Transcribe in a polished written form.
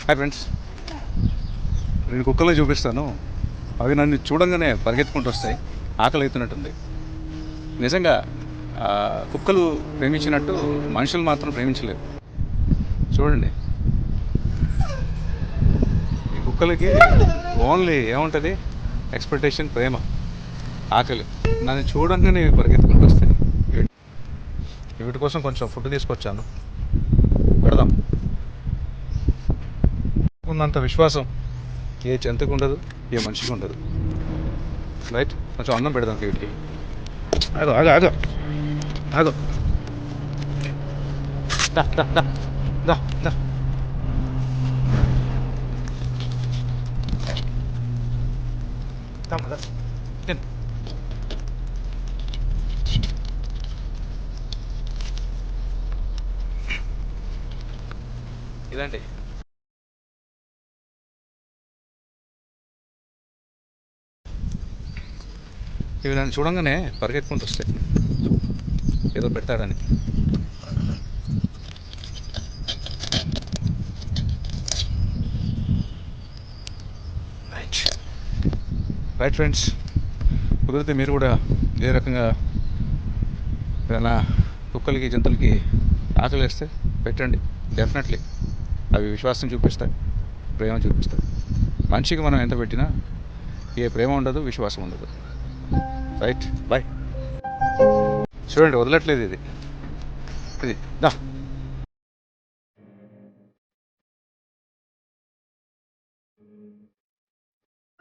Hi friends, నేను కుక్కల్ని చూపిస్తాను. అవి నన్ను చూడంగానే పరిగెత్తుకుంటూ వస్తాయి. ఆకలి అవుతున్నట్టుంది. నిజంగా కుక్కలు ప్రేమించినట్టు మనుషులు మాత్రం ప్రేమించలేదు. చూడండి, ఈ కుక్కలకి ఓన్లీ ఏముంటుంది? ఎక్స్పెక్టేషన్, ప్రేమ, ఆకలి. నన్ను చూడంగానే పరిగెత్తుకుంటూ వస్తాయి. వీటి కోసం కొంచెం ఫుడ్ తీసుకొచ్చాను, పెడదాం. ఉన్నంత విశ్వాసం ఏ జంతుకు ఉండదు, ఏ మనిషికి ఉండదు. రైట్, కొంచెం అన్నం పెడదాం వీటికి. ఆగో ఆగో ఆగో ఆగో, దా దా దా దా దా. దా తిను. ఇదండి. ఇవి నన్ను చూడంగానే పరిగెత్తుకుంటూ వస్తాయి, ఏదో పెడతాడని. రైట్ రైట్ ఫ్రెండ్స్, కుదిరితే మీరు కూడా ఇదే రకంగా ఏదైనా కుక్కలకి జంతువులకి ఆకలి వేస్తే పెట్టండి. డెఫినెట్లీ అవి విశ్వాసం చూపిస్తాయి, ప్రేమ చూపిస్తాయి. మనిషికి మనం ఎంత పెట్టినా ఏ ప్రేమ ఉండదు, విశ్వాసం ఉండదు. Right, bye. చూడండి, వదలట్లేదు ఇది. ఇది దా.